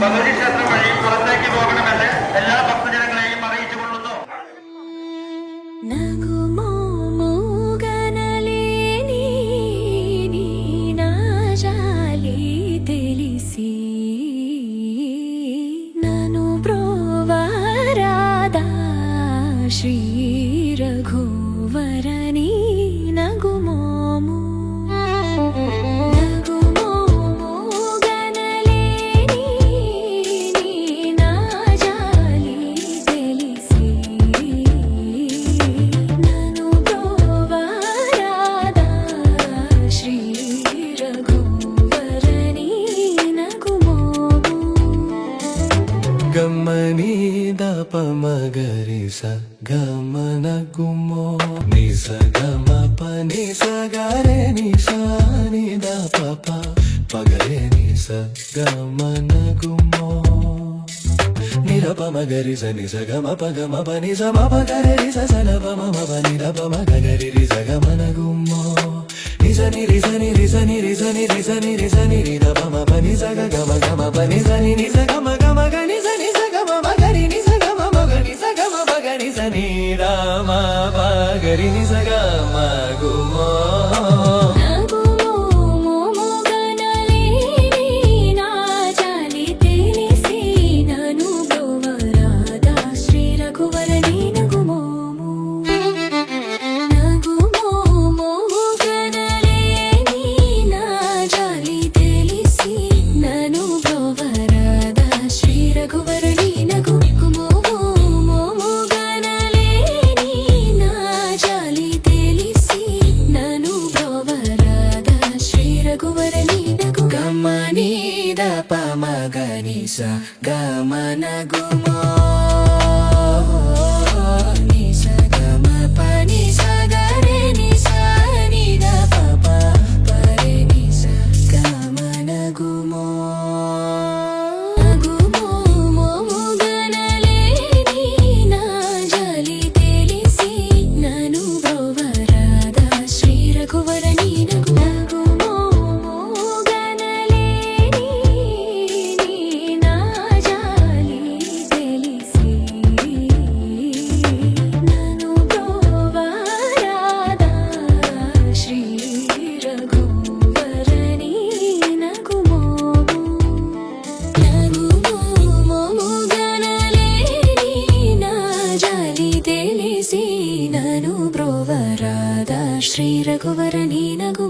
ഭഗവതി ക്ഷേത്രം വഴി പുറത്തേക്ക് പോകണമെന്ന് എല്ലാ ഭക്തജനങ്ങളെയും അറിയിച്ചുകൊള്ളുന്നു. ಶ್ರೀ ರಘುವರನಿ ನಗುಮೋಮು ನಗುಮೋಮು ಗನಲೇ ನೀನಾ ಜಾಲಿ ತಿಳಿಸಿ ನಾನು ಬ್ರೋವರಾದ ಶ್ರೀ ರಘುವರನಿ ನಗುಮೋಮು ಗಮ್ಮನಿ ದಪ ಮಗರಿ ಸ ಗಮನ ಗುಮೋ ನಿಸ ಗಮ ಪ ನಿಸ ಗರೆ ನಿಸ ನಿದ ಪಪ ಪಗರೆ ನಿಸ ಗಮನ ಗುಮೋ ನಿರಪ ಮಗರಿ ಸ ನಿಸ ಗಮ ಪ ನಿಸ ಮ ಪಗರೆ ನಿಸ ಸಲ ಪ ಮ ಪ ನಿರ ಪ ಮಗರಿ ರಿಸ ಗಮನ ಗುಮೋ ನಿಸ ನಿ ರಿಸ ನಿ ರಿಸ ನಿ ರಿಸ ನಿ ರಿಸ ನಿ ರಿಸ ನಿ ರಿದ ಪ ಮ ಪ ನಿಸ ಗಮ ಗಮ ಪ ನಿಸ ನಿ ನಿಸ ಗಮ ಗಮ ಗ ನಿಸ ನಿಸ ಗಮ ಮಗರಿ ನಿಸ ಗಮ ಮಗರಿ ಸ ಗಮ ಮಗರಿ ಸ ನಿ ರಾಮ ಪಗರಿ ನಿಸ ಗಮ ಗುಮೋ Sa gamana gumo ni sa gama pa ni sa gare ni sa ni da pa pa pare ni sa gamana gumo gumo mo mo ganale ni na jali telisi nanu brovarada Shri Raghuvarani nagu Shri ರಘುವರನಿ ನಗು